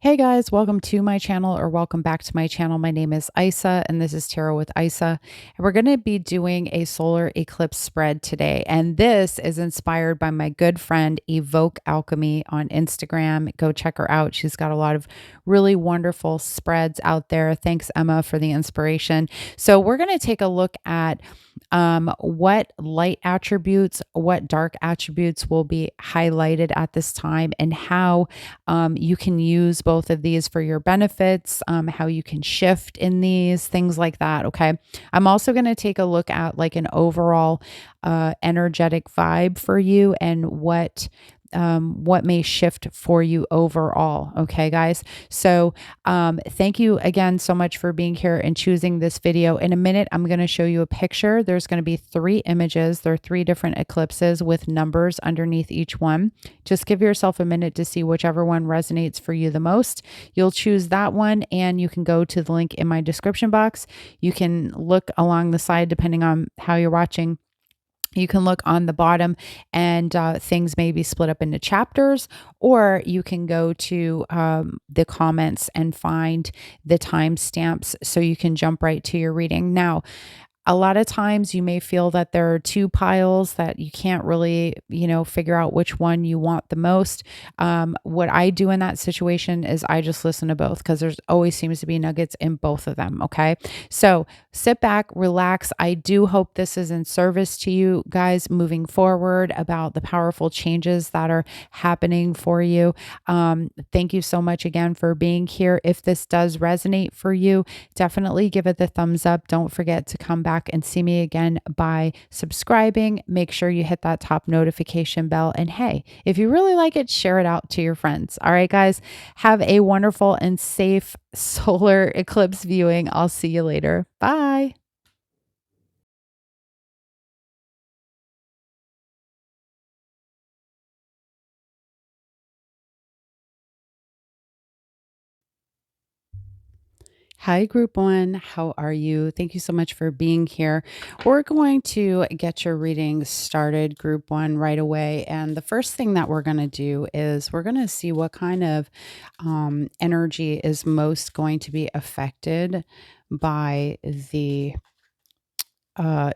Hey guys, welcome to my channel or welcome back to my channel. My name is Isa and this is Tarot with Isa. And we're going to be doing a solar eclipse spread today. And this is inspired by my good friend Evoke Alchemy on Instagram. Go check her out. She's got a lot of really wonderful spreads out there. Thanks, Emma, for the inspiration. So we're going to take a look at what light attributes, what dark attributes will be highlighted at this time, and how you can use both of these for your benefits, how you can shift in these, things like that. Okay. I'm also going to take a look at like an overall energetic vibe for you and what may shift for you overall. Okay, guys. So thank you again so much for being here and choosing this video. In a minute, I'm going to show you a picture. There's going to be 3 images. There are 3 different eclipses with numbers underneath each one. Just give yourself a minute to see whichever one resonates for you the most. You'll choose that one and you can go to the link in my description box. You can look along the side depending on how you're watching. You can look on the bottom and things may be split up into chapters, or you can go to the comments and find the timestamps so you can jump right to your reading. Now, a lot of times you may feel that there are 2 piles that you can't really, figure out which one you want the most. What I do in that situation is I just listen to both because there's always seems to be nuggets in both of them. Okay. So sit back, relax. I do hope this is in service to you guys moving forward about the powerful changes that are happening for you. Thank you so much again for being here. If this does resonate for you, definitely give it the thumbs up. Don't forget to come back and see me again by subscribing. Make sure you hit that top notification bell. And hey, if you really like it, share it out to your friends. All right, guys, have a wonderful and safe solar eclipse viewing. I'll see you later. Bye. Hi, group one. How are you? Thank you so much for being here. We're going to get your reading started, group one, right away. And the first thing that we're going to do is we're going to see what kind of energy is most going to be affected by the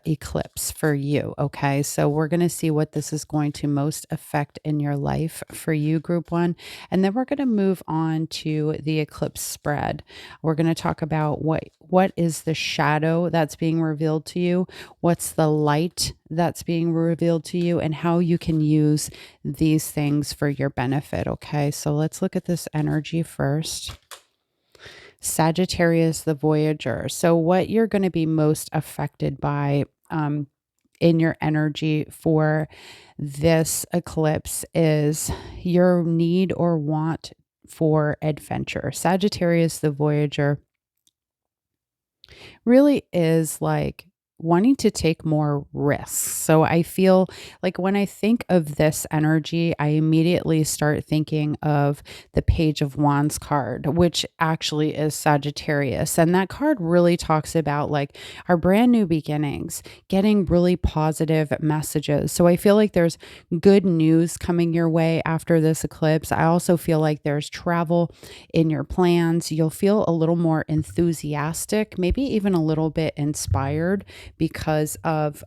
eclipse for you. Okay. So we're going to see what this is going to most affect in your life for you, group one. And then we're going to move on to the eclipse spread. We're going to talk about what is the shadow that's being revealed to you, what's the light that's being revealed to you, and how you can use these things for your benefit. Okay. So let's look at this energy first. Sagittarius, the Voyager. So, what you're going to be most affected by in your energy for this eclipse is your need or want for adventure. Sagittarius, the Voyager, really is like wanting to take more risks. So I feel like when I think of this energy, I immediately start thinking of the Page of Wands card, which actually is Sagittarius. And that card really talks about like our brand new beginnings, getting really positive messages. So I feel like there's good news coming your way after this eclipse. I also feel like there's travel in your plans. You'll feel a little more enthusiastic, maybe even a little bit inspired because of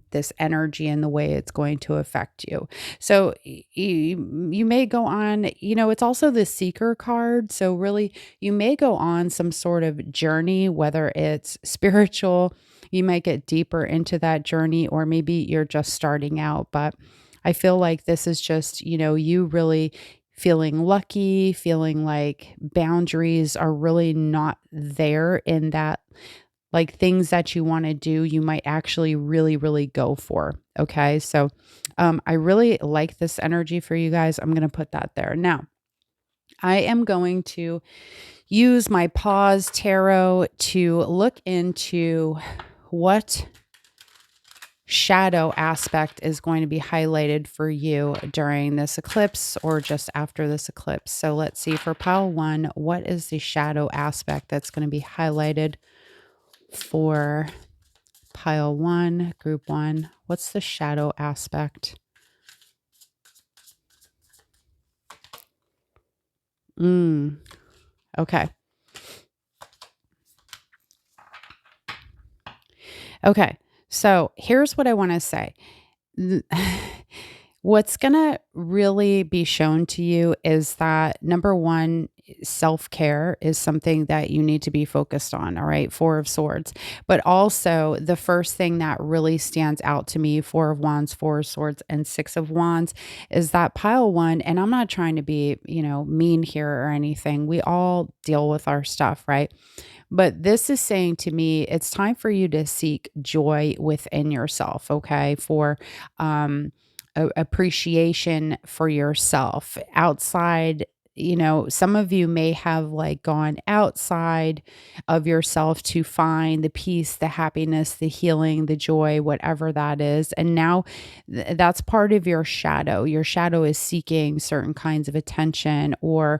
this energy and the way it's going to affect you. So you may go on, it's also the Seeker card. So really, you may go on some sort of journey, whether it's spiritual, you might get deeper into that journey, or maybe you're just starting out. But I feel like this is just, you really feeling lucky, feeling like boundaries are really not there in that, like things that you want to do, you might actually really, really go for. Okay. So I really like this energy for you guys. I'm going to put that there. Now, I am going to use my pause tarot to look into what shadow aspect is going to be highlighted for you during this eclipse or just after this eclipse. So let's see for pile 1, what is the shadow aspect that's going to be highlighted for pile 1, group 1? What's the shadow aspect? Okay. Okay. So here's what I want to say. Th- What's going to really be shown to you is that number one, self care is something that you need to be focused on. All right. Four of Swords. But also, the first thing that really stands out to me, Four of Wands, Four of Swords, and Six of Wands, is that pile one. And I'm not trying to be, mean here or anything. We all deal with our stuff, right? But this is saying to me, it's time for you to seek joy within yourself, okay? For appreciation for yourself outside. Some of you may have like gone outside of yourself to find the peace, the happiness, the healing, the joy, whatever that is. And now that's part of your shadow. Your shadow is seeking certain kinds of attention, or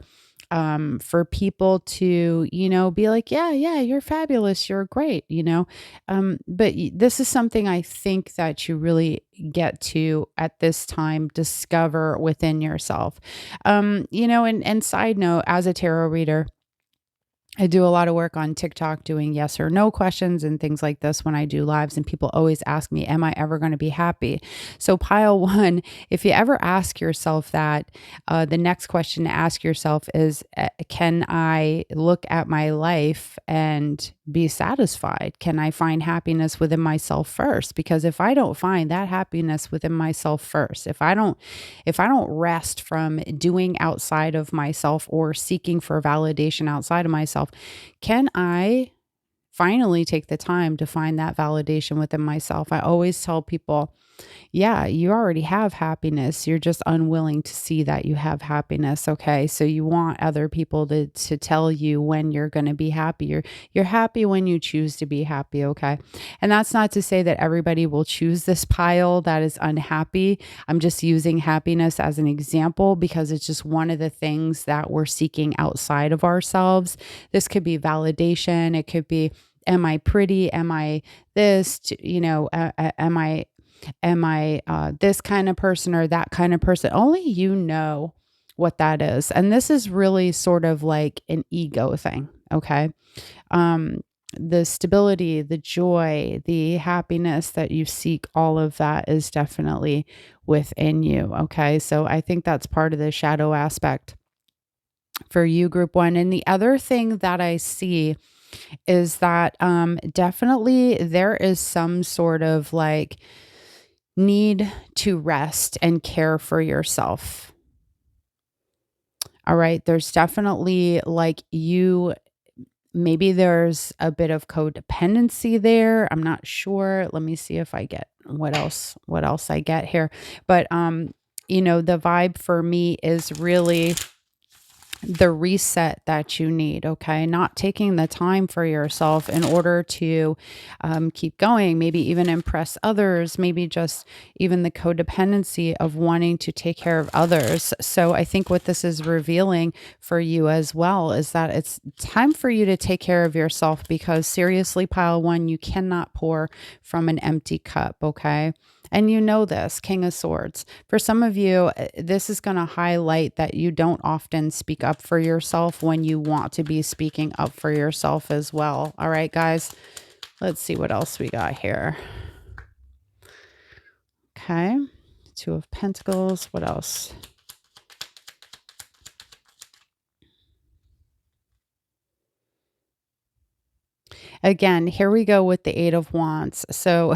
for people to, be like, yeah, yeah, you're fabulous, you're great, but this is something I think that you really get to at this time discover within yourself. And side note, as a tarot reader, I do a lot of work on TikTok doing yes or no questions and things like this when I do lives. And people always ask me, am I ever going to be happy? So, pile one, if you ever ask yourself that, the next question to ask yourself is, can I look at my life and be satisfied? Can I find happiness within myself first? Because if I don't find that happiness within myself first, if I don't rest from doing outside of myself or seeking for validation outside of myself, can I finally take the time to find that validation within myself? I always tell people, yeah, you already have happiness. You're just unwilling to see that you have happiness. Okay. So you want other people to tell you when you're going to be happy. You're happy when you choose to be happy. Okay. And that's not to say that everybody will choose this pile that is unhappy. I'm just using happiness as an example because it's just one of the things that we're seeking outside of ourselves. This could be validation. It could be, am I pretty? Am I this? Am I this kind of person or that kind of person? Only you know what that is. And this is really sort of like an ego thing. Okay. Um, the stability, the joy, the happiness that you seek, all of that is definitely within you. Okay. So I think that's part of the shadow aspect for you, group one. And the other thing that I see is that definitely there is some sort of like need to rest and care for yourself. All right. There's definitely like maybe there's a bit of codependency there. I'm not sure. Let me see if I get what else I get here. But the vibe for me is really the reset that you need, okay? Not taking the time for yourself in order to keep going, maybe even impress others, maybe just even the codependency of wanting to take care of others. So I think what this is revealing for you as well is that it's time for you to take care of yourself, because seriously, pile one, you cannot pour from an empty cup, okay? And you know this, King of Swords. For some of you, this is going to highlight that you don't often speak up for yourself when you want to be speaking up for yourself as well. All right, guys, let's see what else we got here. Okay, Two of Pentacles. What else? Again, here we go with the Eight of Wands. So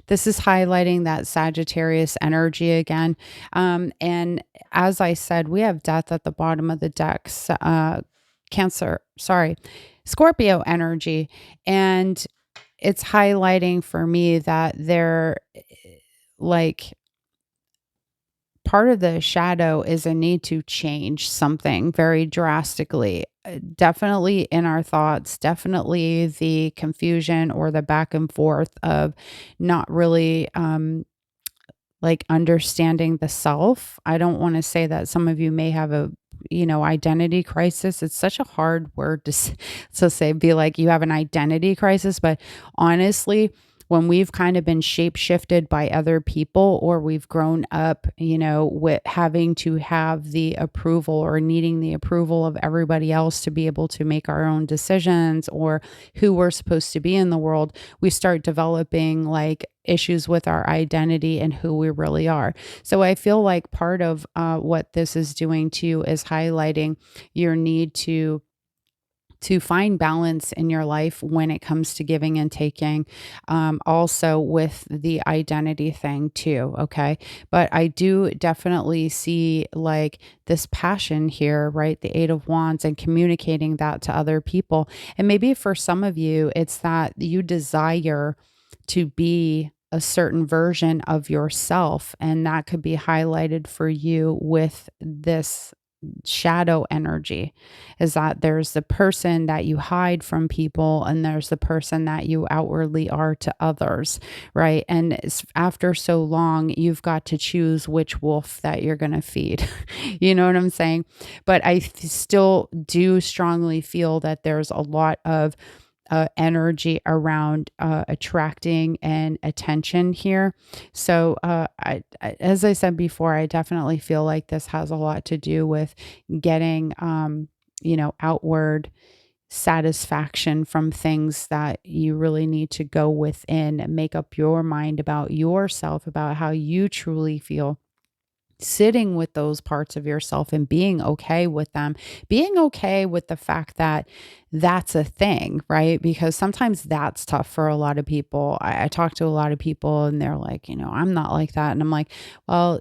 this is highlighting that Sagittarius energy again. And as I said, we have death at the bottom of the decks, Scorpio energy. And it's highlighting for me that they're like, part of the shadow is a need to change something very drastically. Definitely in our thoughts, definitely the confusion or the back and forth of not really like understanding the self. I don't want to say that some of you may have a identity crisis. It's such a hard word to say, be like you have an identity crisis, but honestly, when we've kind of been shape shifted by other people, or we've grown up, with having to have the approval or needing the approval of everybody else to be able to make our own decisions or who we're supposed to be in the world, we start developing like issues with our identity and who we really are. So I feel like part of what this is doing too is highlighting your need to find balance in your life when it comes to giving and taking, also with the identity thing too. Okay. But I do definitely see like this passion here, right? The Eight of Wands, and communicating that to other people. And maybe for some of you, it's that you desire to be a certain version of yourself. And that could be highlighted for you with this shadow energy, is that there's the person that you hide from people and there's the person that you outwardly are to others, right? And after so long, you've got to choose which wolf that you're going to feed. You know what I'm saying? But I still do strongly feel that there's a lot of energy around attracting and attention here. So, as I said before, I definitely feel like this has a lot to do with getting, outward satisfaction from things that you really need to go within and make up your mind about yourself, about how you truly feel, sitting with those parts of yourself and being okay with them, being okay with the fact that that's a thing, right? Because sometimes that's tough for a lot of people. I talk to a lot of people and they're like, I'm not like that. And I'm like, well,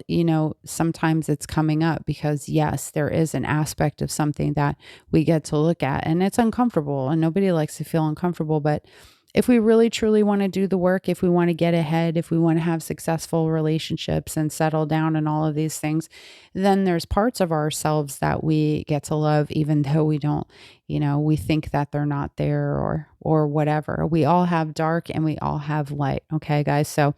sometimes it's coming up because yes, there is an aspect of something that we get to look at and it's uncomfortable and nobody likes to feel uncomfortable. But if we really truly want to do the work, if we want to get ahead, if we want to have successful relationships and settle down and all of these things, then there's parts of ourselves that we get to love, even though we don't, we think that they're not there or whatever. We all have dark and we all have light. Okay, guys. So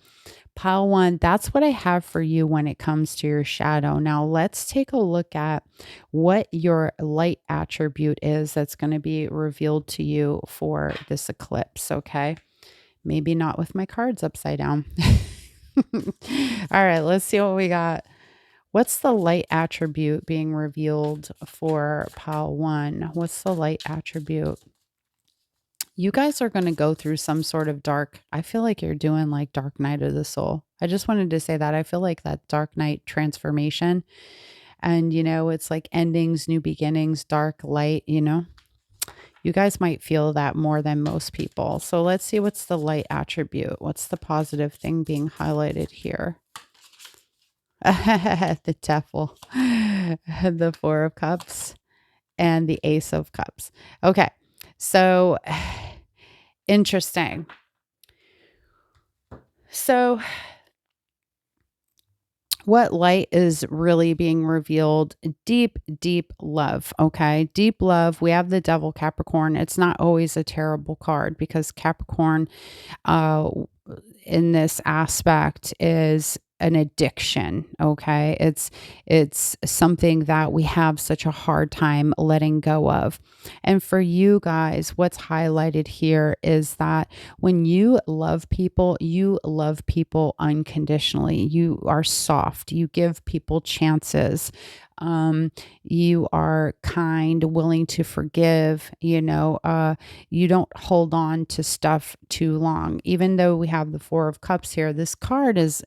pile one, that's what I have for you when it comes to your shadow. Now let's take a look at what your light attribute is that's going to be revealed to you for this eclipse. Okay. Maybe not with my cards upside down. All right, let's see what we got. What's the light attribute being revealed for pile one? What's the light attribute? You guys are going to go through some sort of dark, I feel like you're doing like dark night of the soul. I just wanted to say that. I feel like that dark night transformation. And, it's like endings, new beginnings, dark light, You guys might feel that more than most people. So let's see what's the light attribute. What's the positive thing being highlighted here? The Devil, the Four of Cups, and the Ace of Cups. Okay. So interesting. So what light is really being revealed? Deep, deep love. Okay. Deep love. We have the Devil, Capricorn. It's not always a terrible card because Capricorn, uh, in this aspect is an addiction. Okay. It's something that we have such a hard time letting go of. And for you guys, what's highlighted here is that when you love people unconditionally. You are soft. You give people chances. You are kind, willing to forgive, you don't hold on to stuff too long. Even though we have the Four of Cups here, this card is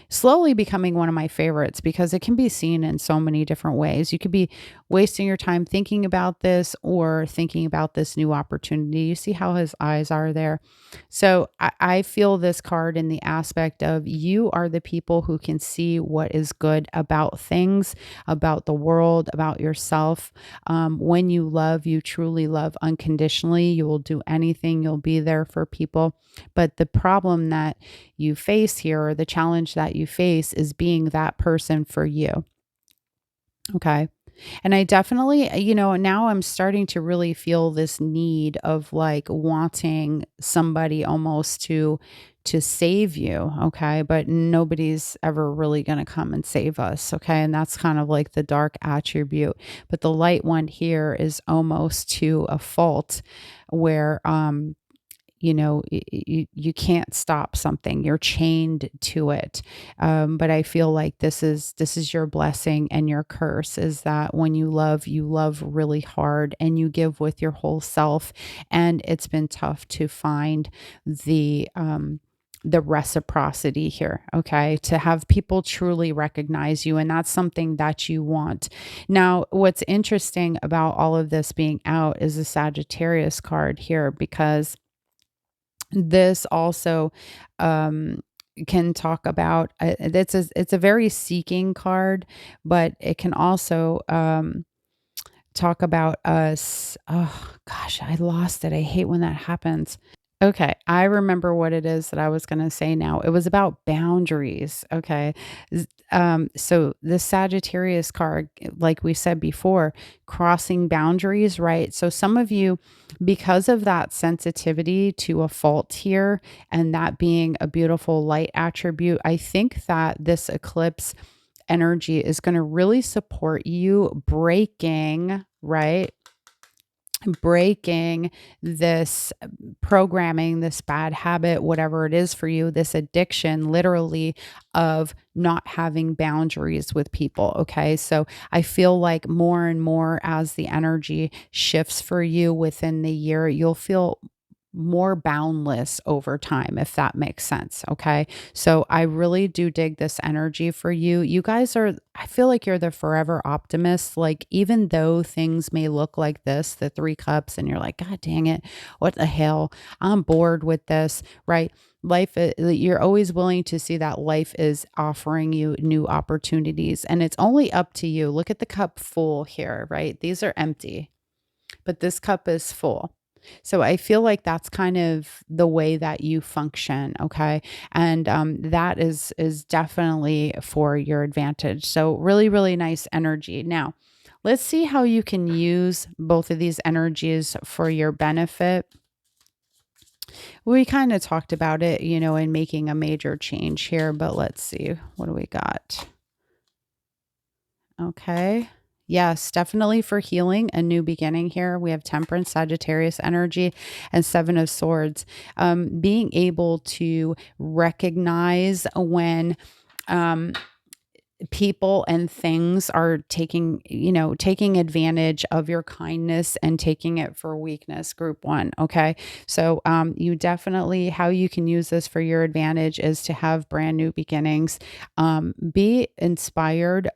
slowly becoming one of my favorites because it can be seen in so many different ways. You could be wasting your time thinking about this or thinking about this new opportunity. You see how his eyes are there. So I feel this card in the aspect of you are the people who can see what is good about things, about the world, about yourself. When you love, you truly love unconditionally. You will do anything. You'll be there for people. But the problem that you face here, or the challenge that you face, is being that person for you. Okay. And I definitely, now I'm starting to really feel this need of like wanting somebody almost to save you. Okay. But nobody's ever really going to come and save us. Okay. And that's kind of like the dark attribute. But the light one here is almost to a fault where, you can't stop something. You're chained to it. But I feel like this is your blessing and your curse, is that when you love really hard and you give with your whole self. And it's been tough to find the reciprocity here, okay? To have people truly recognize you. And that's something that you want. Now, what's interesting about all of this being out is the Sagittarius card here, because this also um, can talk about it's a very seeking card, but it can also talk about us. Oh gosh, I lost it. I hate when that happens. Okay, I remember what it is that I was gonna say now. It was about boundaries, okay? So the Sagittarius card, like we said before, crossing boundaries, right? So some of you, because of that sensitivity to a fault here, and that being a beautiful light attribute, I think that this eclipse energy is gonna really support you breaking, right? Breaking this programming, this bad habit, whatever it is for you, this addiction, literally, of not having boundaries with people. Okay. So I feel like more and more as the energy shifts for you within the year, you'll feel more boundless over time, if that makes sense. Okay. So I really do dig this energy for you. You guys are, I feel like you're the forever optimist. Like, even though things may look like this, the three cups, and you're like, God dang it, what the hell? I'm bored with this, right? You're always willing to see that life is offering you new opportunities, and it's only up to you. Look at the cup full here, right? These are empty, but this cup is full. So I feel like that's kind of the way that you function, okay? And that is definitely for your advantage. So really, really nice energy. Now, let's see how you can use both of these energies for your benefit. We kind of talked about it, in making a major change here, but let's see. What do we got? Okay. Yes, definitely for healing, a new beginning here. We have Temperance, Sagittarius energy, and Seven of Swords. Being able to recognize when um, people and things are taking advantage of your kindness and taking it for weakness. Group one. Okay. So you definitely, how you can use this for your advantage is to have brand new beginnings. Be inspired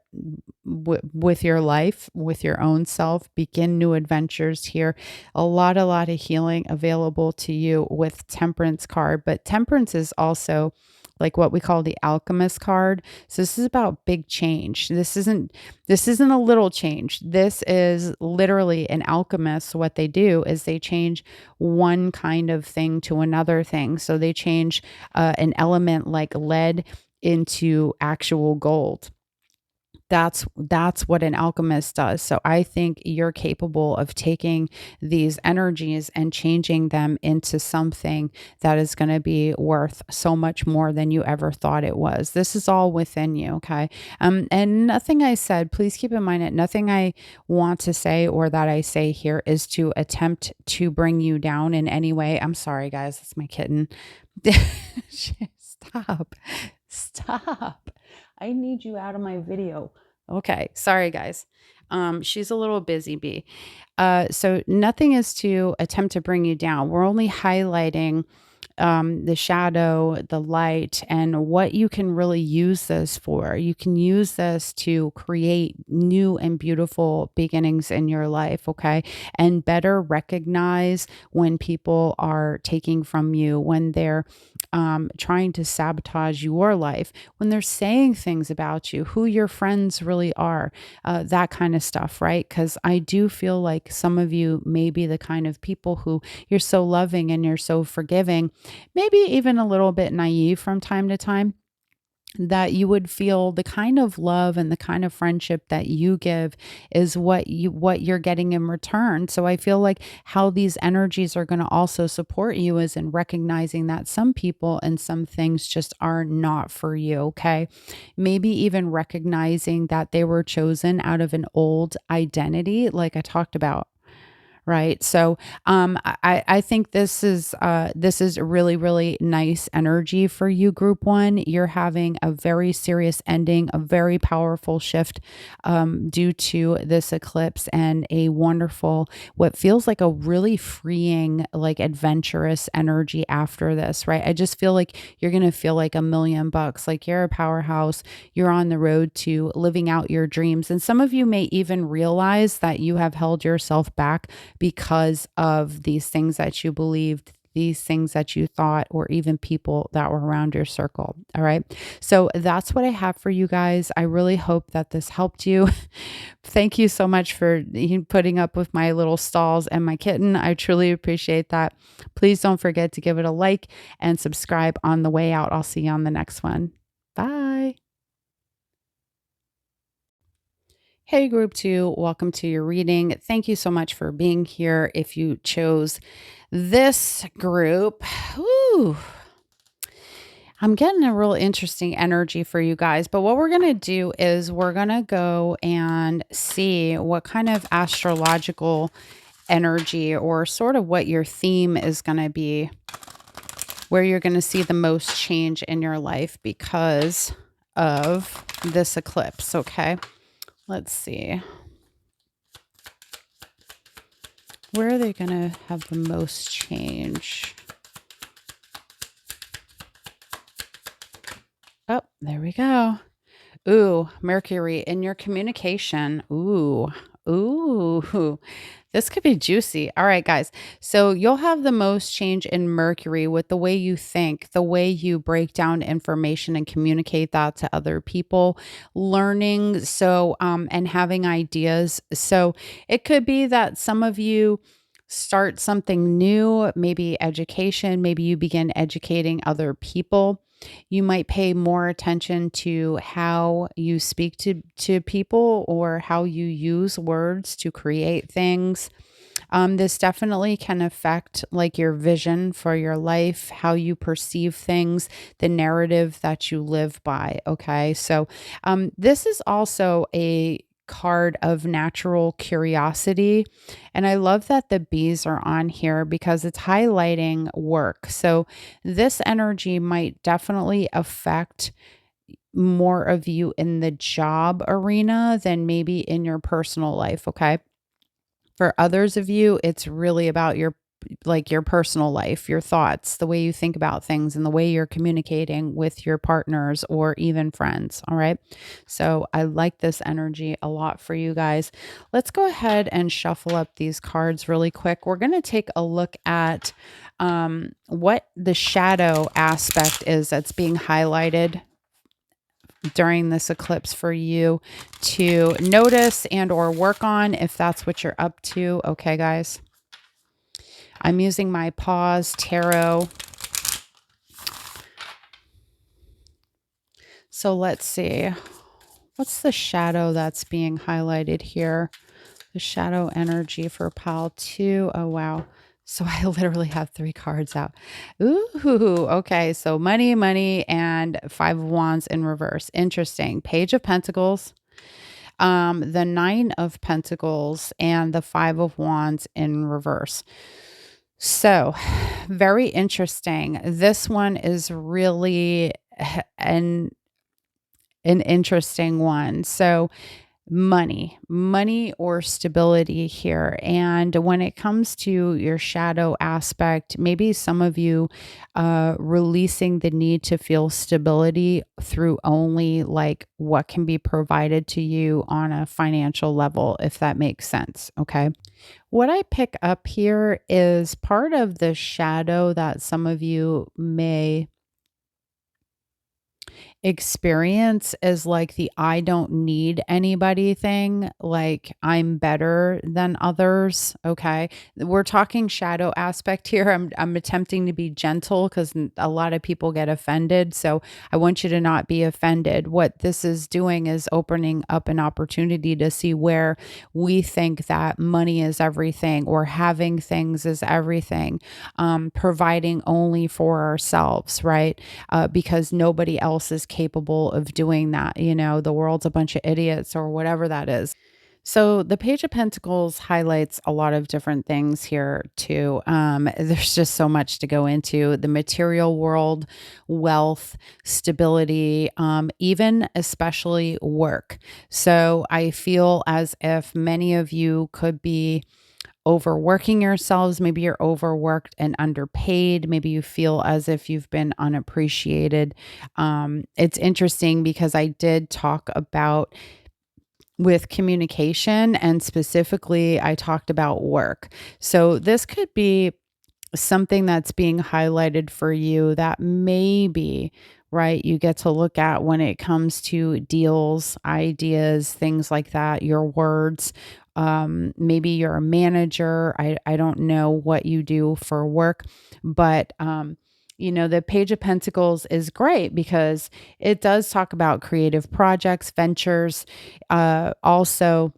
with your life, with your own self. Begin new adventures here. A lot of healing available to you with Temperance card, but Temperance is also like what we call the alchemist card. So this is about big change. This isn't a little change. This is literally an alchemist. What they do is they change one kind of thing to another thing. So they change an element like lead into actual gold. That's what an alchemist does. So I think you're capable of taking these energies and changing them into something that is going to be worth so much more than you ever thought it was. This is all within you, okay? And nothing I said, please keep in mind that nothing I want to say or that I say here is to attempt to bring you down in any way. I'm sorry, guys. That's my kitten. Stop. Stop. I need you out of my video. Okay. Sorry, guys. She's a little busy bee. So nothing is to attempt to bring you down. We're only highlighting the shadow, the light, and what you can really use this for. You can use this to create new and beautiful beginnings in your life, okay? And better recognize when people are taking from you, when they're trying to sabotage your life, when they're saying things about you, who your friends really are, that kind of stuff, right? Because I do feel like some of you may be the kind of people who you're so loving and you're so forgiving, maybe even a little bit naive from time to time, that you would feel the kind of love and the kind of friendship that you give is what you're getting in return. So I feel like how these energies are going to also support you is in recognizing that some people and some things just are not for you, okay? Maybe even recognizing that they were chosen out of an old identity, like I talked about, right? So I think this is a really, really nice energy for you, group one. You're having a very serious ending, a very powerful shift due to this eclipse, and a wonderful, what feels like a really freeing, like adventurous energy after this, right? I just feel like you're gonna feel like $1 million, like you're a powerhouse. You're on the road to living out your dreams. And some of you may even realize that you have held yourself back because of these things that you believed, these things that you thought, or even people that were around your circle. All right. So that's what I have for you guys. I really hope that this helped you. Thank you so much for putting up with my little stalls and my kitten. I truly appreciate that. Please don't forget to give it a like and subscribe on the way out. I'll see you on the next one. Bye. Hey, group two, welcome to your reading. Thank you so much for being here. If you chose this group, ooh, I'm getting a real interesting energy for you guys. But what we're going to do is we're going to go and see what kind of astrological energy, or sort of what your theme is going to be, where you're going to see the most change in your life because of this eclipse. Okay. Let's see. Where are they going to have the most change? Oh, there we go. Ooh, Mercury in your communication. Ooh, this could be juicy. All right, guys. So you'll have the most change in Mercury with the way you think, the way you break down information and communicate that to other people, learning. So, and having ideas. So it could be that some of you start something new, maybe education, maybe you begin educating other people. You might pay more attention to how you speak to people, or how you use words to create things. This definitely can affect like your vision for your life, how you perceive things, the narrative that you live by. Okay. So this is also a card of natural curiosity. And I love that the bees are on here because it's highlighting work. So this energy might definitely affect more of you in the job arena than maybe in your personal life. Okay. For others of you, it's really about your, like your personal life, your thoughts, the way you think about things, and the way you're communicating with your partners or even friends. All right. So I like this energy a lot for you guys. Let's go ahead and shuffle up these cards really quick. We're going to take a look at what the shadow aspect is that's being highlighted during this eclipse for you to notice and or work on, if that's what you're up to. Okay, guys. I'm using my Pause Tarot. So let's see. What's the shadow that's being highlighted here? The shadow energy for pile 2. Oh, wow. So I literally have 3 cards out. Ooh, okay. So money, and 5 of Wands in reverse. Interesting. Page of Pentacles, the 9 of Pentacles, and the 5 of Wands in reverse. So very interesting. This one is really an interesting one. So money or stability here. And when it comes to your shadow aspect, maybe some of you releasing the need to feel stability through only like what can be provided to you on a financial level, if that makes sense. Okay. What I pick up here is part of the shadow that some of you may experience is like the I don't need anybody thing, like I'm better than others. Okay. We're talking shadow aspect here. I'm attempting to be gentle because a lot of people get offended. So I want you to not be offended. What this is doing is opening up an opportunity to see where we think that money is everything, or having things is everything, providing only for ourselves, right? Because nobody else is capable of doing that. You know, the world's a bunch of idiots, or whatever that is. So the Page of Pentacles highlights a lot of different things here too. There's just so much to go into the material world, wealth, stability, even especially work. So I feel as if many of you could be overworking yourselves. Maybe you're overworked and underpaid. Maybe you feel as if you've been unappreciated. It's interesting because I did talk about with communication, and specifically, I talked about work. So, this could be something that's being highlighted for you that maybe, right, you get to look at when it comes to deals, ideas, things like that, your words. Maybe you're a manager. I don't know what you do for work, but the Page of Pentacles is great because it does talk about creative projects, ventures, also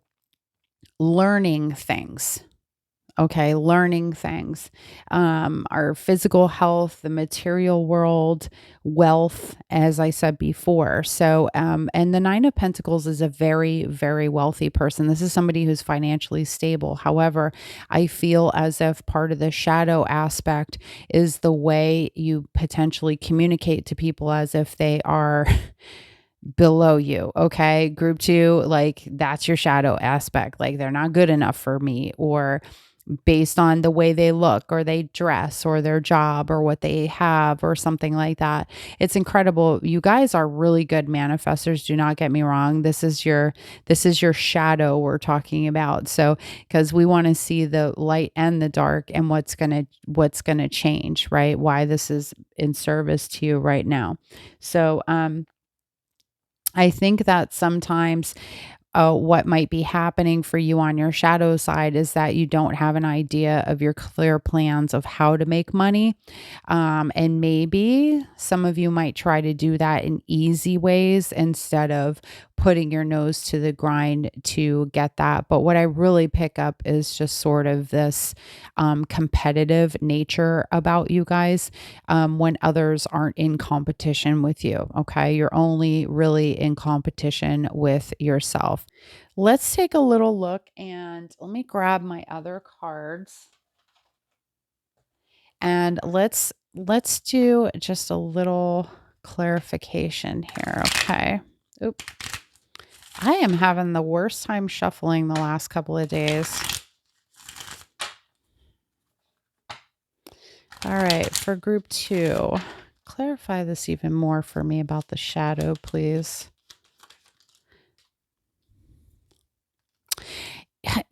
learning things. Okay, learning things, our physical health, the material world, wealth, as I said before. So, and the Nine of Pentacles is a very, very wealthy person. This is somebody who's financially stable. However, I feel as if part of the shadow aspect is the way you potentially communicate to people as if they are below you. Okay. Group two, like that's your shadow aspect. Like they're not good enough for me, or based on the way they look or they dress or their job or what they have or something like that. It's incredible. You guys are really good manifestors. Do not get me wrong. This is your shadow we're talking about. So, because we want to see the light and the dark and what's going to change, right? Why this is in service to you right now. So, I think that sometimes what might be happening for you on your shadow side is that you don't have an idea of your clear plans of how to make money. And maybe some of you might try to do that in easy ways instead of putting your nose to the grind to get that. But what I really pick up is just sort of this competitive nature about you guys when others aren't in competition with you. Okay. You're only really in competition with yourself. Let's take a little look, and let me grab my other cards, and let's do just a little clarification here. Okay. Oop. I am having the worst time shuffling the last couple of days. All right, for group two, clarify this even more for me about the shadow, please.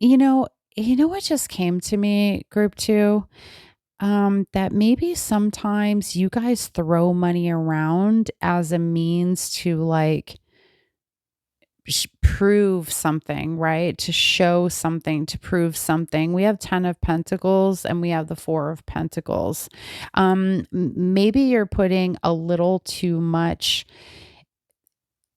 You know, what just came to me, group two? That maybe sometimes you guys throw money around as a means to like prove something, right? To show something, to prove something. We have 10 of Pentacles and we have the 4 of Pentacles. Maybe you're putting a little too much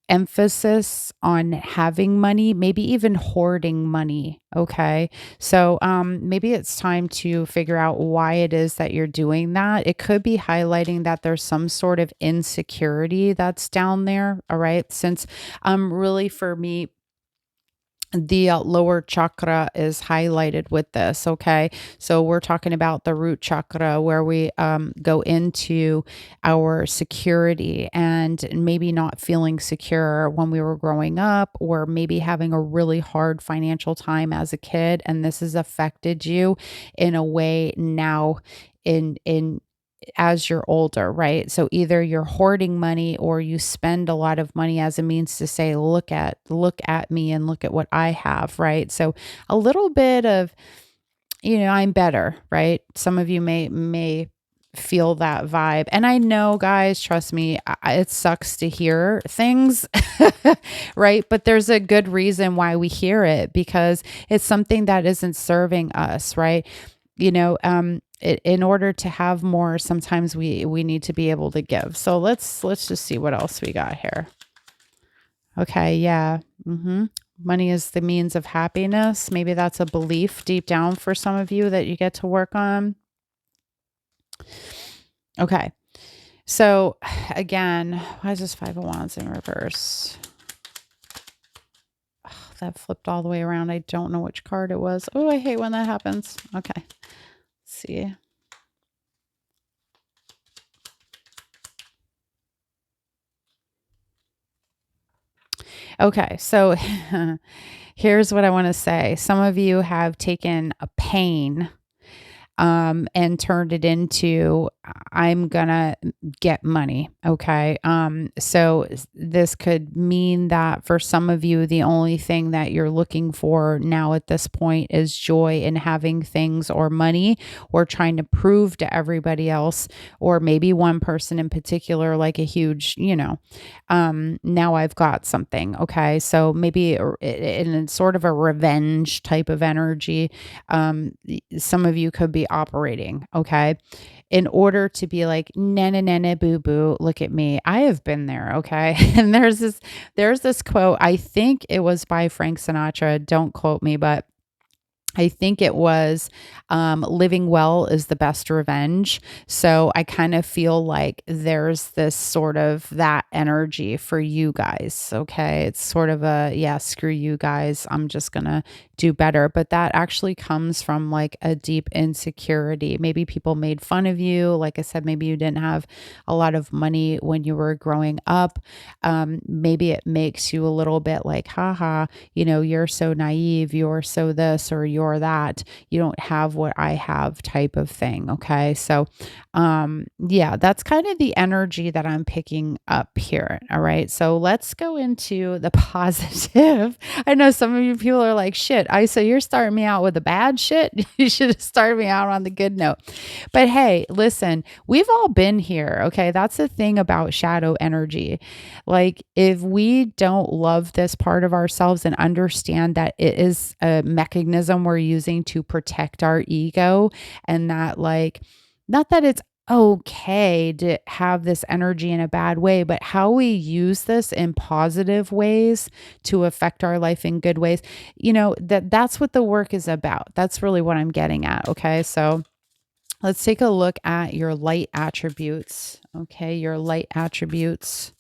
emphasis on having money, maybe even hoarding money. Okay. So maybe it's time to figure out why it is that you're doing that. It could be highlighting that there's some sort of insecurity that's down there. All right. Since really for me, the lower chakra is highlighted with this. Okay. So we're talking about the root chakra where we go into our security and maybe not feeling secure when we were growing up, or maybe having a really hard financial time as a kid. And this has affected you in a way now in as you're older, right? So either you're hoarding money or you spend a lot of money as a means to say, look at me and look at what I have, right? So a little bit of, I'm better, right? Some of you may feel that vibe. And I know, guys, trust me, it sucks to hear things, right? But there's a good reason why we hear it, because it's something that isn't serving us, right? In order to have more, sometimes we need to be able to give. So let's just see what else we got here. Okay, yeah. Money is the means of happiness. Maybe that's a belief deep down for some of you that you get to work on. Okay. So again, why is this 5 of Wands in reverse? that flipped all the way around. I don't know which card it was. Oh, I hate when that happens. Okay. Let's see. Okay, so here's what I want to say. Some of you have taken a pain and turned it into I'm gonna get money. Okay. So this could mean that for some of you, the only thing that you're looking for now at this point is joy in having things or money, or trying to prove to everybody else, or maybe one person in particular, like a huge, now I've got something. Okay. So maybe in sort of a revenge type of energy, some of you could be operating, okay, in order to be like, na boo boo, look at me. I have been there, okay? And there's this quote, I think it was by Frank Sinatra, don't quote me, but I think it was living well is the best revenge. So I kind of feel like there's this sort of that energy for you guys. Okay. It's sort of a, yeah, screw you guys. I'm just going to do better. But that actually comes from like a deep insecurity. Maybe people made fun of you. Like I said, maybe you didn't have a lot of money when you were growing up. Maybe it makes you a little bit like, haha, you're so naive, you're so this, or you're that, you don't have what I have type of thing. Okay. So, yeah, that's kind of the energy that I'm picking up here. All right. So let's go into the positive. I know some of you people are like, shit, Isa, you're starting me out with the bad shit. You should have started me out on the good note. But hey, listen, we've all been here. Okay. That's the thing about shadow energy. Like, if we don't love this part of ourselves and understand that it is a mechanism we're using to protect our ego, and that, like, not that it's okay to have this energy in a bad way, but how we use this in positive ways to affect our life in good ways, that's what the work is about. That's really what I'm getting at. Okay. So let's take a look at your light attributes. Okay. Your light attributes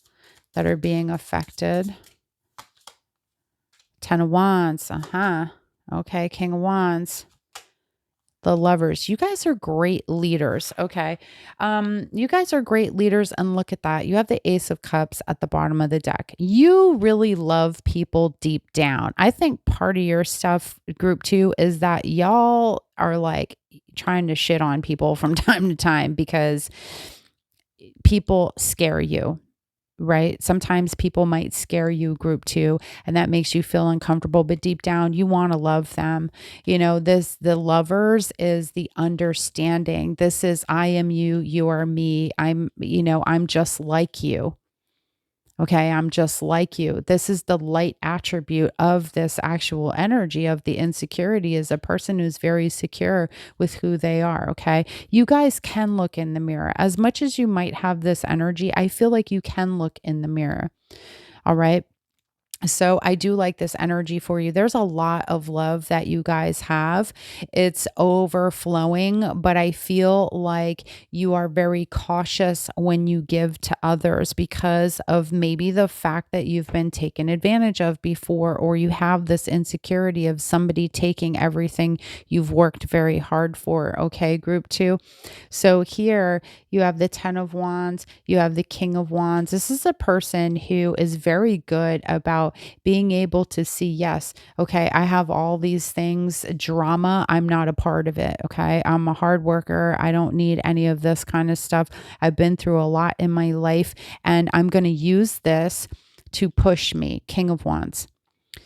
that are being affected. 10 of Wands. Okay. King of Wands. The Lovers. You guys are great leaders. Okay. You guys are great leaders. And look at that. You have the Ace of Cups at the bottom of the deck. You really love people deep down. I think part of your stuff, group 2, is that y'all are like trying to shit on people from time to time because people scare you. Right? Sometimes people might scare you, group 2, and that makes you feel uncomfortable, but deep down you want to love them. The Lovers is the understanding. This is, I am you, you are me. I'm just like you. Okay, I'm just like you. This is the light attribute of this actual energy of the insecurity, is a person who's very secure with who they are. Okay, you guys can look in the mirror. As much as you might have this energy, I feel like you can look in the mirror. All right. So I do like this energy for you. There's a lot of love that you guys have. It's overflowing, but I feel like you are very cautious when you give to others because of maybe the fact that you've been taken advantage of before, or you have this insecurity of somebody taking everything you've worked very hard for. Okay, group 2. So here you have the 10 of Wands, you have the King of Wands. This is a person who is very good about being able to see, yes, okay, I have all these things, drama, I'm not a part of it. Okay. I'm a hard worker. I don't need any of this kind of stuff. I've been through a lot in my life, and I'm going to use this to push me. King of Wands.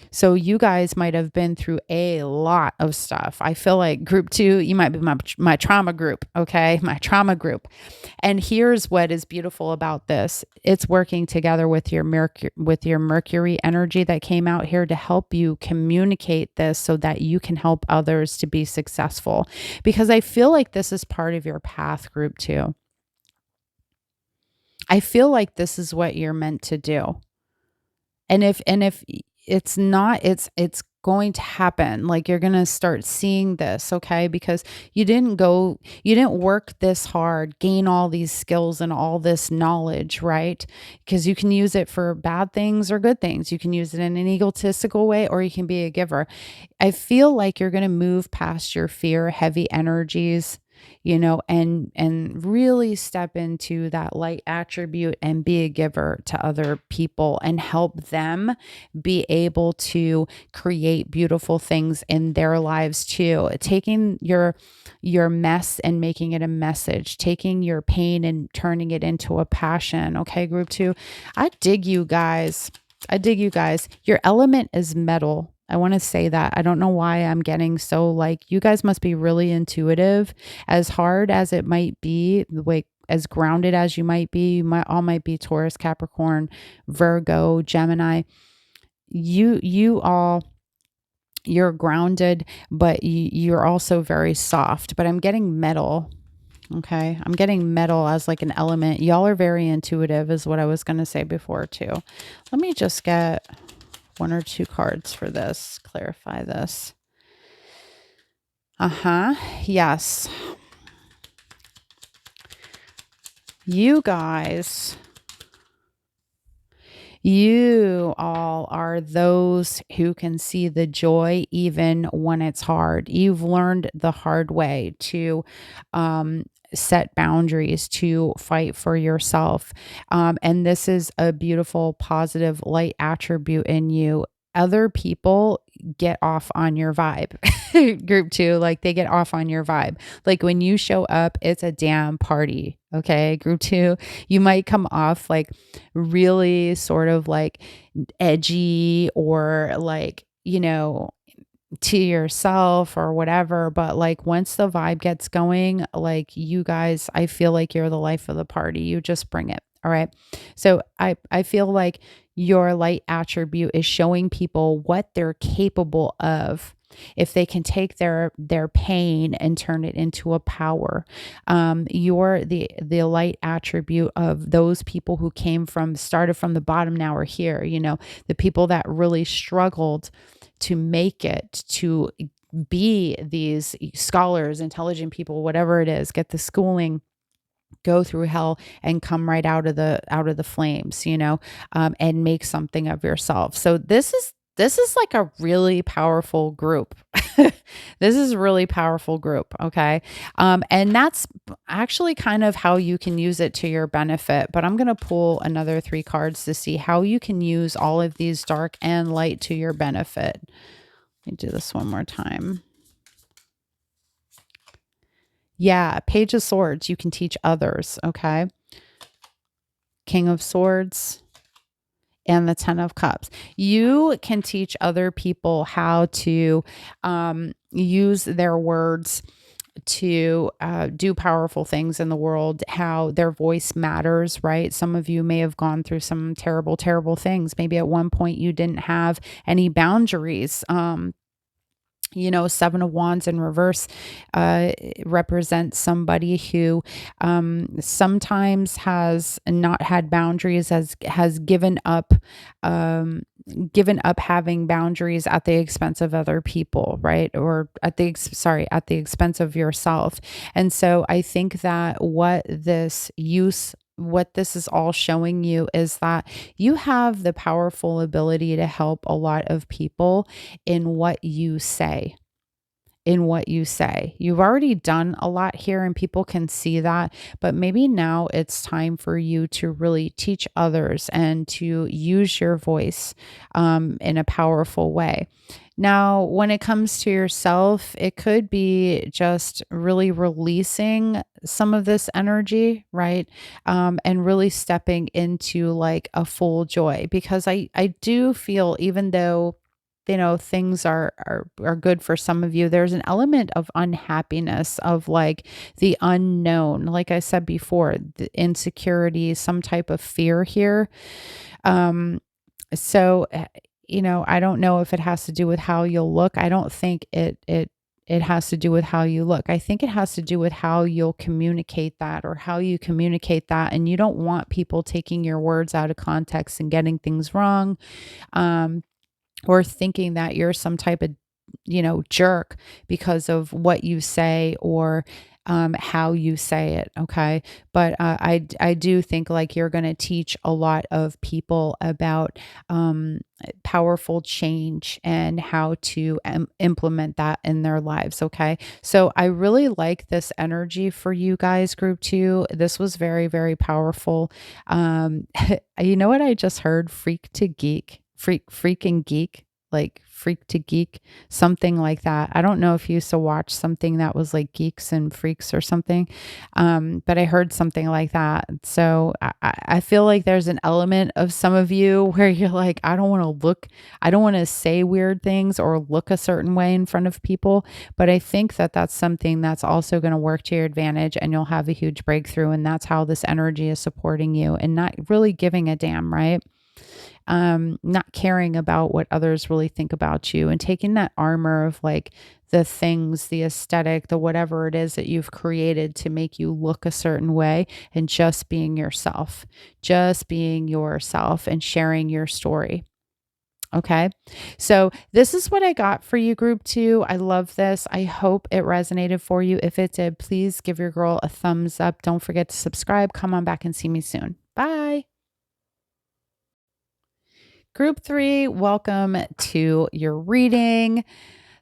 So you guys might have been through a lot of stuff. I feel like group 2, you might be my trauma group. Okay. My trauma group. And here's what is beautiful about this. It's working together with your Mercury energy that came out here to help you communicate this so that you can help others to be successful. Because I feel like this is part of your path, group 2. I feel like this is what you're meant to do. And if it's not, it's going to happen. Like you're going to start seeing this, okay? Because you didn't work this hard, gain all these skills and all this knowledge, right? Because you can use it for bad things or good things. You can use it in an egotistical way, or you can be a giver. I feel like you're going to move past your fear, heavy energies, and really step into that light attribute and be a giver to other people and help them be able to create beautiful things in their lives too. Taking your mess and making it a message, taking your pain and turning it into a passion. Okay, group 2. I dig you guys. I dig you guys. Your element is metal. I want to say that. I don't know why I'm getting so like, you guys must be really intuitive. As hard as it might be, the way as grounded as you might be, might be Taurus, Capricorn, Virgo, Gemini. You're grounded, but you're also very soft. But I'm getting metal. Okay. I'm getting metal as like an element. Y'all are very intuitive is what I was going to say before too. Let me just get 1 or 2 cards for this. Clarify this. Yes. You guys, you all are those who can see the joy even when it's hard. You've learned the hard way to set boundaries, to fight for yourself. And this is a beautiful, positive, light attribute in you. Other people get off on your vibe. Group 2, like they get off on your vibe. Like when you show up, it's a damn party. Okay. Group 2, you might come off like really sort of like edgy or like, to yourself or whatever. But like once the vibe gets going, like you guys, I feel like you're the life of the party. You just bring it. All right. So I feel like your light attribute is showing people what they're capable of if they can take their pain and turn it into a power. You're the light attribute of those people who started from the bottom, now are here, the people that really struggled to make it, to be these scholars, intelligent people, whatever it is, get the schooling, go through hell and come right out of the flames, and make something of yourself. So this is like a really powerful group. This is a really powerful group. Okay. And that's actually kind of how you can use it to your benefit, but I'm going to pull another 3 cards to see how you can use all of these dark and light to your benefit. Let me do this one more time. Yeah, Page of Swords, you can teach others, okay? King of Swords and the 10 of Cups. You can teach other people how to use their words to do powerful things in the world, how their voice matters, right? Some of you may have gone through some terrible, terrible things. Maybe at one point you didn't have any boundaries. 7 of Wands in reverse represents somebody who sometimes has not had boundaries, has given up having boundaries at the expense of other people, right? Or at the expense of yourself. And so I think that what this is all showing you is that you have the powerful ability to help a lot of people in what you say. You've already done a lot here and people can see that, but maybe now it's time for you to really teach others and to use your voice in a powerful way. Now, when it comes to yourself, it could be just really releasing some of this energy, right? And really stepping into like a full joy, because I do feel, even though things are good for some of you, there's an element of unhappiness, of like the unknown, like I said before, the insecurity, some type of fear here. So I don't know if it has to do with how you'll look. I don't think it has to do with how you look. I think it has to do with how you'll communicate that, or how you communicate that. And you don't want people taking your words out of context and getting things wrong. or thinking that you're some type of, jerk because of what you say or how you say it. Okay. But I do think like you're going to teach a lot of people about powerful change and how to implement that in their lives. Okay. So I really like this energy for you guys, group two. This was very, very powerful. You know what I just heard? Freak to geek, freaking geek, like freak to geek, something like that. I don't know if you used to watch something that was like Geeks and Freaks or something, but I heard something like that. So I feel like there's an element of some of you where you're like, I don't want to say weird things or look a certain way in front of people. But I think that that's something that's also going to work to your advantage and you'll have a huge breakthrough. And that's how this energy is supporting you and not really giving a damn, right? Not caring about what others really think about you and taking that armor of like the things, the aesthetic, the whatever it is that you've created to make you look a certain way and just being yourself and sharing your story. Okay. So this is what I got for you, group two. I love this. I hope it resonated for you. If it did, please give your girl a thumbs up. Don't forget to subscribe. Come on back and see me soon. Bye. Group three, welcome to your reading.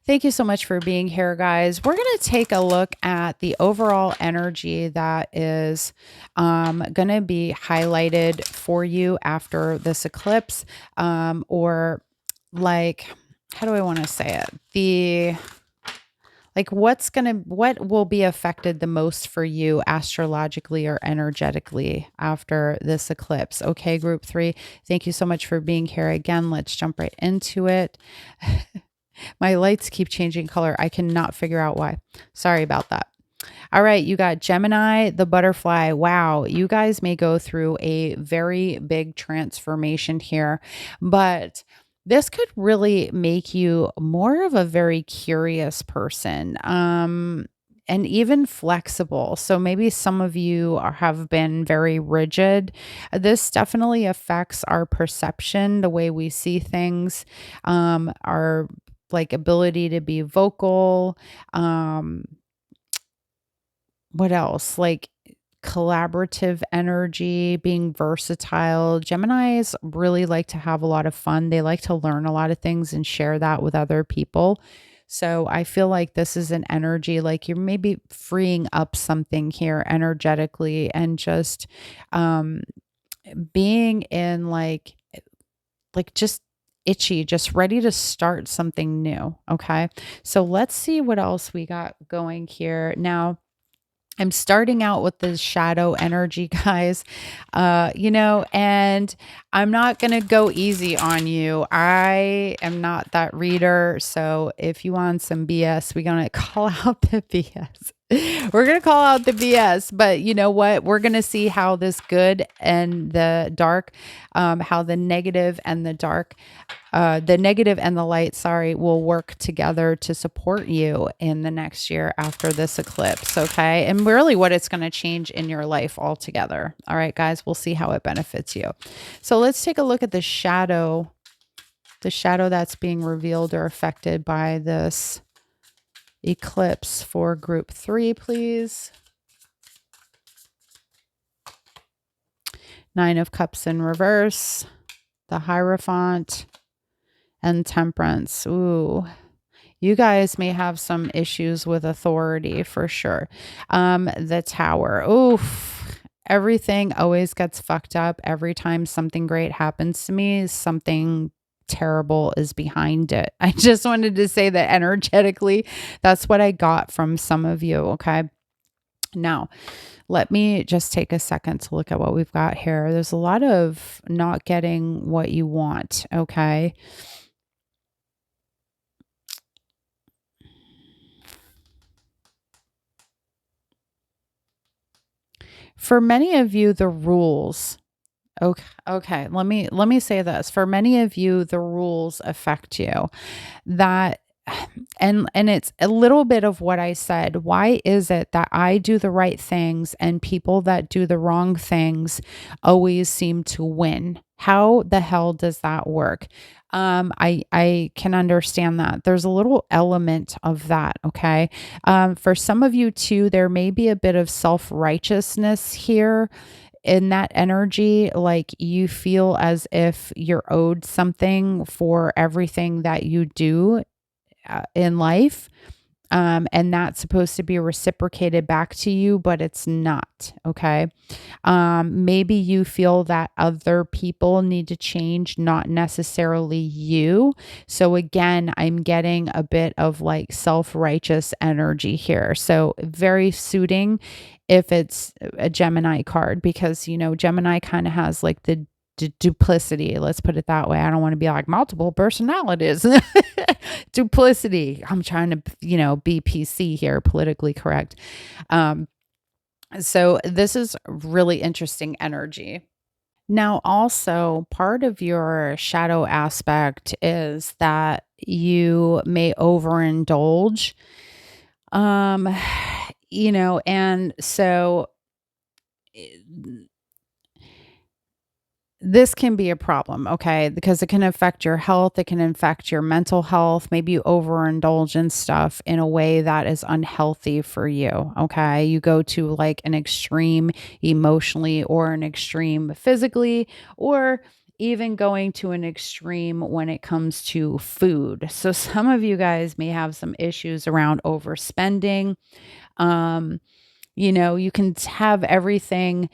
Thank you so much for being here, guys. We're going to take a look at the overall energy that is going to be highlighted for you after this eclipse, or like, how do I want to say it? What will be affected the most for you astrologically or energetically after this eclipse? Okay, group three, thank you so much for being here again. Let's jump right into it. My lights keep changing color. I cannot figure out why. Sorry about that. All right, you got Gemini, the butterfly. Wow, you guys may go through a very big transformation here, but this could really make you more of a very curious person. And even flexible. So maybe some of you have been very rigid. This definitely affects our perception, the way we see things, our like ability to be vocal. What else? Like collaborative energy, being versatile. Geminis really like to have a lot of fun. They like to learn a lot of things and share that with other people. So I feel like this is an energy like you're maybe freeing up something here energetically and just being in like just itchy, just ready to start something new. Okay. So let's see what else we got going here. Now, I'm starting out with the shadow energy, guys. And I'm not going to go easy on you. I am not that reader. So if you want some BS, we're going to call out the BS. We're going to call out the BS, but you know what? We're going to see how this good and the dark, how the negative and the negative and the light, will work together to support you in the next year after this eclipse. Okay. And really what it's going to change in your life altogether. All right, guys, we'll see how it benefits you. So let's take a look at the shadow that's being revealed or affected by this eclipse for group three, please. Nine of Cups in reverse, the Hierophant, and Temperance. Ooh, you guys may have some issues with authority for sure. The Tower. Oof. Everything always gets fucked up. Every time something great happens to me, something terrible is behind it. I just wanted to say that energetically, that's what I got from some of you. Okay. Now, let me just take a second to look at what we've got here. There's a lot of not getting what you want. Okay. For many of you, the rules. Okay. Let me say this. For many of you, the rules affect you. That and it's a little bit of what I said. Why is it that I do the right things and people that do the wrong things always seem to win? How the hell does that work? I can understand that. There's a little element of that, okay? For some of you too, there may be a bit of self-righteousness here in that energy, like you feel as if you're owed something for everything that you do in life. And that's supposed to be reciprocated back to you, but it's not. Okay. Maybe you feel that other people need to change, not necessarily you. So, again, I'm getting a bit of like self righteous energy here. So, very suiting if it's a Gemini card, because, Gemini kind of has like the duplicity. Let's put it that way. I don't want to be like multiple personalities. Duplicity. I'm trying to, be PC here, politically correct. Um, so this is really interesting energy. Now, also, part of your shadow aspect is that you may overindulge. Um, and so this can be a problem, okay? Because it can affect your health, it can affect your mental health. Maybe you overindulge in stuff in a way that is unhealthy for you, okay? You go to like an extreme emotionally or an extreme physically, or even going to an extreme when it comes to food. So some of you guys may have some issues around overspending. Um, you can have everything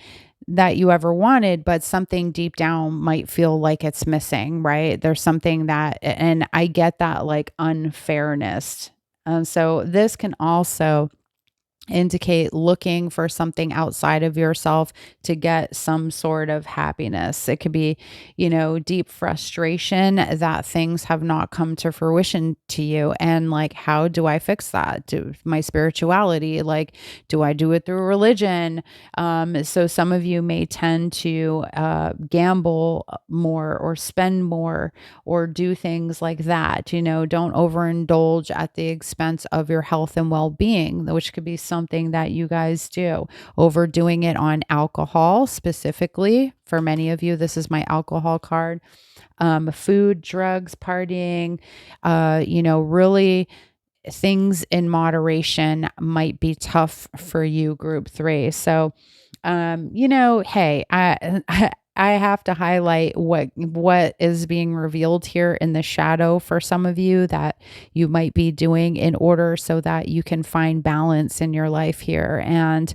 that you ever wanted, but something deep down might feel like it's missing, right? There's something that, and I get that like unfairness. And so this can also indicate looking for something outside of yourself to get some sort of happiness. It could be, deep frustration that things have not come to fruition to you. And like, how do I fix that? Do my spirituality, like, do I do it through religion? So some of you may tend to gamble more or spend more or do things like that. Don't overindulge at the expense of your health and well-being, which could be something that you guys do. Overdoing it on alcohol specifically. For many of you, this is my alcohol card. Food, drugs, partying, really things in moderation might be tough for you, group 3. So, hey, I have to highlight what is being revealed here in the shadow for some of you that you might be doing in order so that you can find balance in your life here and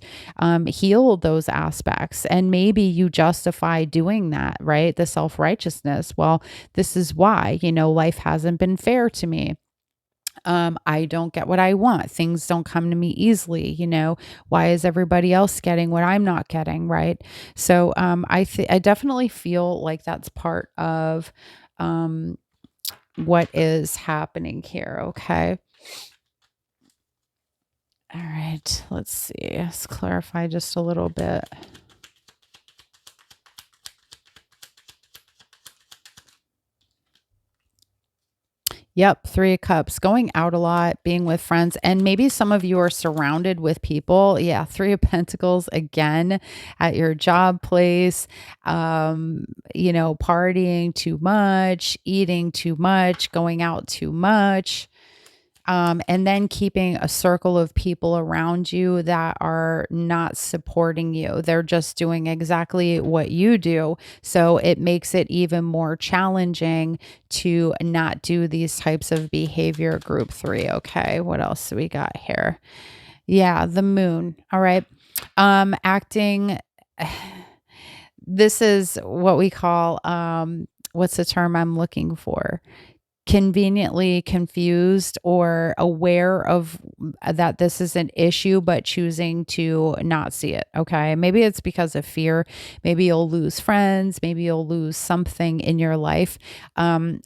heal those aspects. And maybe you justify doing that, right? The self-righteousness. Well, this is why, life hasn't been fair to me. I don't get what I want. Things don't come to me easily. Why is everybody else getting what I'm not getting? Right. So, I definitely feel like that's part of, what is happening here. Okay. All right. Let's see. Let's clarify just a little bit. Yep, 3 of cups, going out a lot, being with friends, and maybe some of you are surrounded with people. Yeah, 3 of pentacles again at your job place, partying too much, eating too much, going out too much. And then keeping a circle of people around you that are not supporting you. They're just doing exactly what you do. So it makes it even more challenging to not do these types of behavior, group 3. Okay. What else do we got here? Yeah. The moon. All right. Acting. This is what we call, what's the term I'm looking for? Conveniently confused or aware of that this is an issue, but choosing to not see it. Okay. Maybe it's because of fear. Maybe you'll lose friends. Maybe you'll lose something in your life.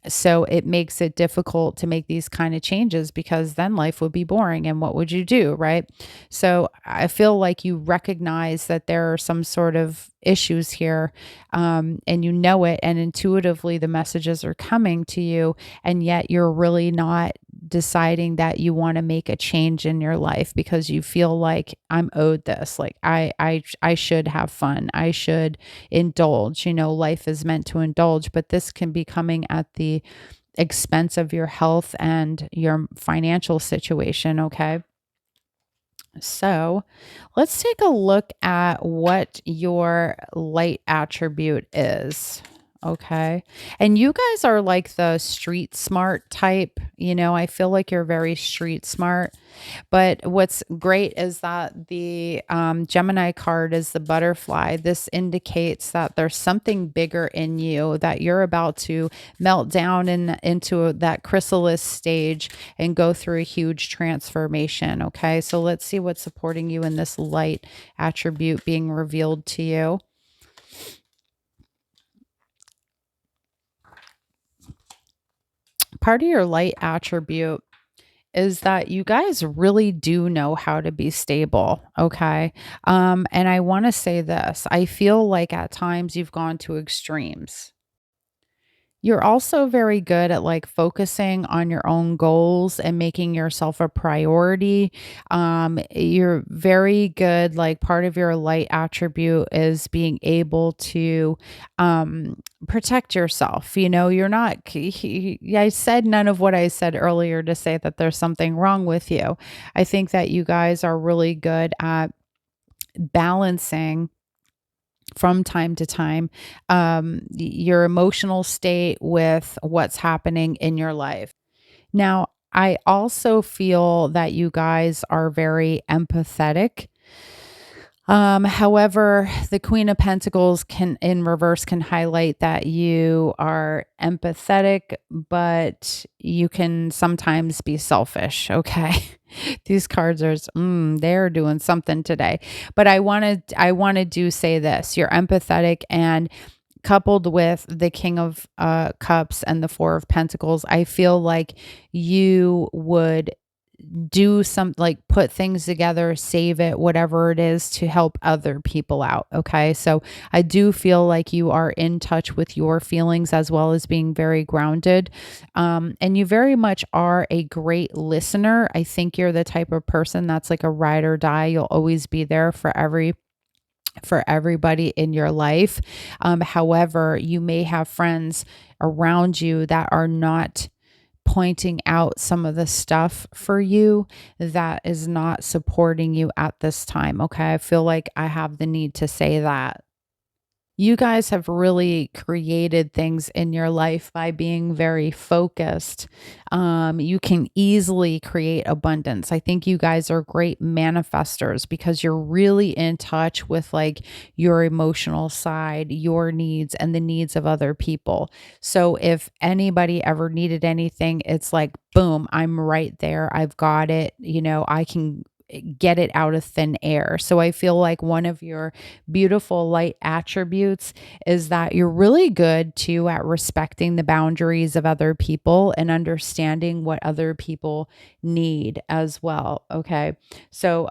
So it makes it difficult to make these kind of changes because then life would be boring. And what would you do? Right. So I feel like you recognize that there are some sort of issues here, and and intuitively the messages are coming to you, and yet you're really not deciding that you want to make a change in your life because you feel like I'm owed this. Like I should have fun. I should indulge. You know, life is meant to indulge, but this can be coming at the expense of your health and your financial situation, okay? So let's take a look at what your light attribute is. Okay. And you guys are like the street smart type. You know, I feel like you're very street smart. But what's great is that the Gemini card is the butterfly. This indicates that there's something bigger in you, that you're about to melt down into that chrysalis stage and go through a huge transformation. Okay, so let's see what's supporting you in this light attribute being revealed to you. Part of your light attribute is that you guys really do know how to be stable, okay? And I want to say this. I feel like at times you've gone to extremes. You're also very good at like focusing on your own goals and making yourself a priority. You're very good, like part of your light attribute is being able to protect yourself. You know, you're not, I said none of what I said earlier to say that there's something wrong with you. I think that you guys are really good at balancing from time to time, your emotional state with what's happening in your life. Now, I also feel that you guys are very empathetic. However, the Queen of Pentacles can, in reverse, can highlight that you are empathetic, but you can sometimes be selfish. Okay. These cards are, they're doing something today. But I want to do say this. You're empathetic, and coupled with the King of Cups and the Four of Pentacles, I feel like you would do some, like put things together, save it, whatever it is, to help other people out. Okay. So I do feel like you are in touch with your feelings as well as being very grounded. And you very much are a great listener. I think you're the type of person that's like a ride or die. You'll always be there for everybody in your life. However, you may have friends around you that are not pointing out some of the stuff for you that is not supporting you at this time. Okay. I feel like I have the need to say that. You guys have really created things in your life by being very focused. You can easily create abundance. I think you guys are great manifestors because you're really in touch with like your emotional side, your needs, and the needs of other people. So if anybody ever needed anything, it's like, boom, I'm right there. I've got it. You know, I can get it out of thin air. So I feel like one of your beautiful light attributes is that you're really good too at respecting the boundaries of other people and understanding what other people need as well. Okay. So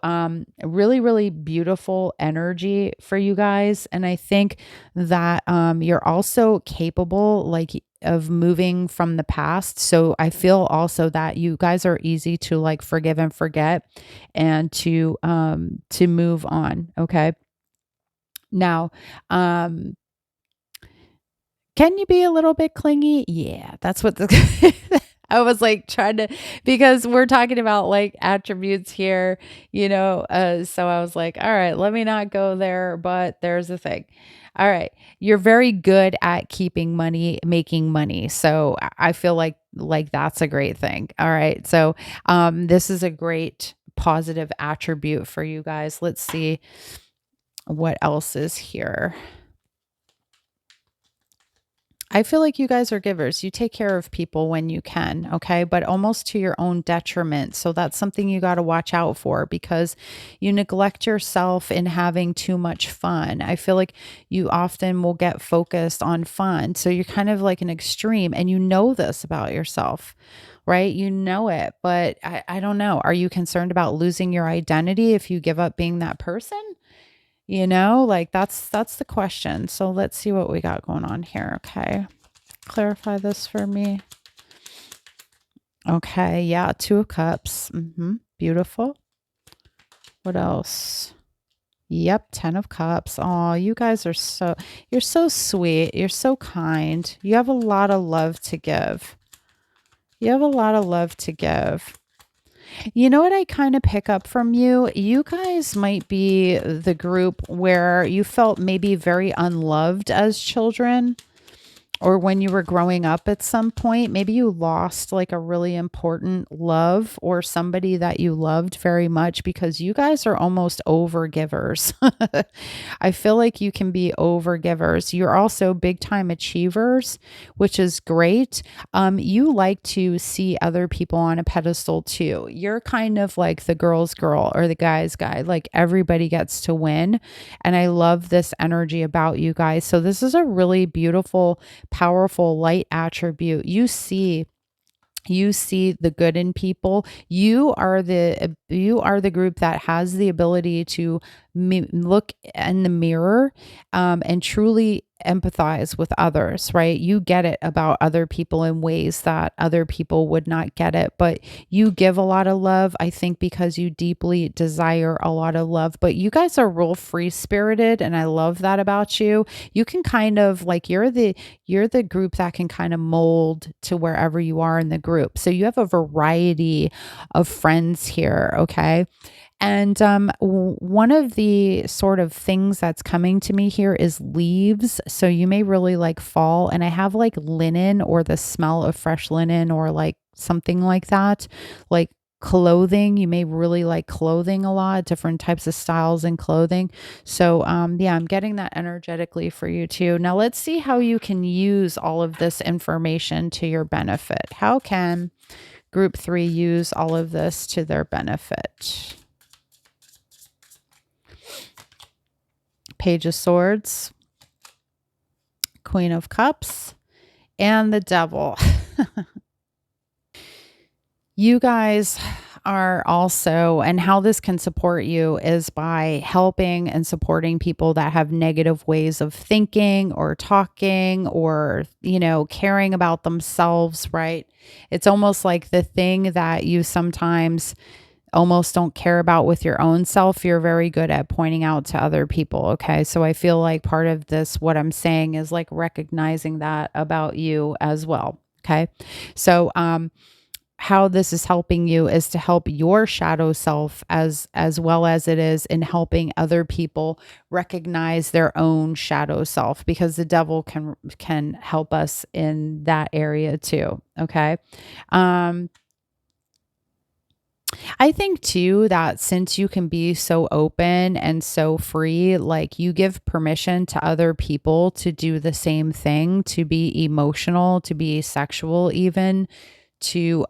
really, really beautiful energy for you guys. And I think that you're also capable, like, of moving from the past. So I feel also that you guys are easy to like forgive and forget and to move on. Okay. Now, can you be a little bit clingy? Yeah, that's what the I was like trying to, because we're talking about like attributes here, you know. So I was like, all right, let me not go there, but there's a thing. All right, you're very good at keeping money, making money. So I feel like that's a great thing. All right, so this is a great positive attribute for you guys. Let's see what else is here. I feel like you guys are givers. You take care of people when you can, okay? But almost to your own detriment. So that's something you got to watch out for because you neglect yourself in having too much fun. I feel like you often will get focused on fun. So you're kind of like an extreme, and you know this about yourself, right? You know it, but I don't know. Are you concerned about losing your identity if you give up being that person? You know, like that's the question. So let's see what we got going on here. Okay. Clarify this for me. Okay, yeah, 2 of cups. Beautiful. What else? Yep, 10 of cups. Oh, you guys are you're so sweet. You're so kind. You have a lot of love to give. You have a lot of love to give. You know what I kind of pick up from you? You guys might be the group where you felt maybe very unloved as children, or when you were growing up at some point, maybe you lost like a really important love or somebody that you loved very much, because you guys are almost over givers. I feel like you can be over givers. You're also big time achievers, which is great. You like to see other people on a pedestal too. You're kind of like the girl's girl or the guy's guy. Like everybody gets to win. And I love this energy about you guys. So this is a really beautiful, powerful light attribute. You see the good in people. You are the group that has the ability to look in the mirror, and truly empathize with others, right? You get it about other people in ways that other people would not get it, but you give a lot of love, I think, because you deeply desire a lot of love. But you guys are real free spirited, and I love that about you. You can kind of like, you're the group that can kind of mold to wherever you are in the group. So you have a variety of friends here, okay? And one of the sort of things that's coming to me here is leaves. So you may really like fall. And I have like linen, or the smell of fresh linen, or like something like that. Like clothing, you may really like clothing a lot, different types of styles in clothing. So yeah, I'm getting that energetically for you too. Now let's see how you can use all of this information to your benefit. How can group 3 use all of this to their benefit? Page of Swords, Queen of Cups, and the Devil. You guys are also, and how this can support you is by helping and supporting people that have negative ways of thinking or talking, or, caring about themselves, right? It's almost like the thing that you sometimes almost don't care about with your own self, you're very good at pointing out to other people. Okay. So I feel like part of this, what I'm saying, is like recognizing that about you as well. Okay. So, how this is helping you is to help your shadow self as well as it is in helping other people recognize their own shadow self, because the devil can help us in that area too. Okay. um I think too that since you can be so open and so free, like you give permission to other people to do the same thing, to be emotional, to be sexual, even to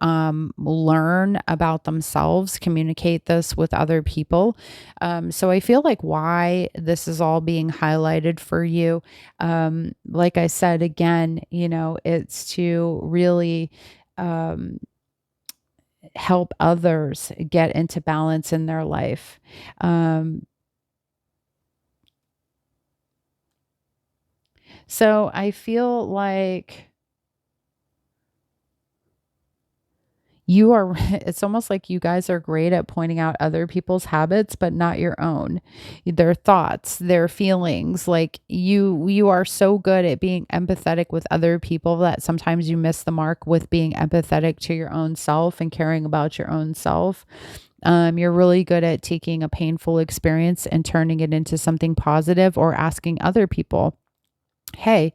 learn about themselves, communicate this with other people. So I feel like why this is all being highlighted for you. Like I said, again, it's to really help others get into balance in their life. Um, so I feel like it's almost like you guys are great at pointing out other people's habits, but not your own, their thoughts, their feelings. Like you are so good at being empathetic with other people that sometimes you miss the mark with being empathetic to your own self and caring about your own self. You're really good at taking a painful experience and turning it into something positive, or asking other people, hey,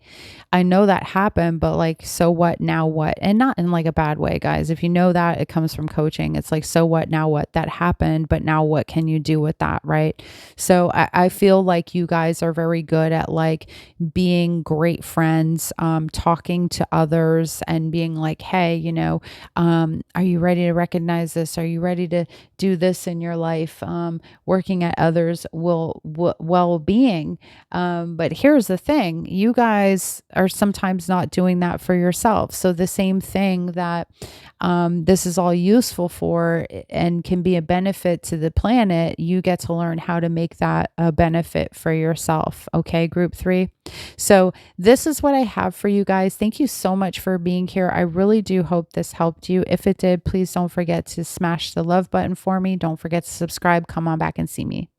I know that happened, but like, so what now what? And not in like a bad way, guys. If you know that it comes from coaching, it's like, so what now what? That happened, but now what can you do with that? Right. So I feel like you guys are very good at like being great friends, talking to others and being like, hey, are you ready to recognize this? Are you ready to do this in your life? Working at others well-being. But here's the thing, you guys are sometimes not doing that for yourself. So the same thing that this is all useful for and can be a benefit to the planet, you get to learn how to make that a benefit for yourself. Okay, group 3. So this is what I have for you guys. Thank you so much for being here. I really do hope this helped you. If it did, please don't forget to smash the love button for me. Don't forget to subscribe. Come on back and see me.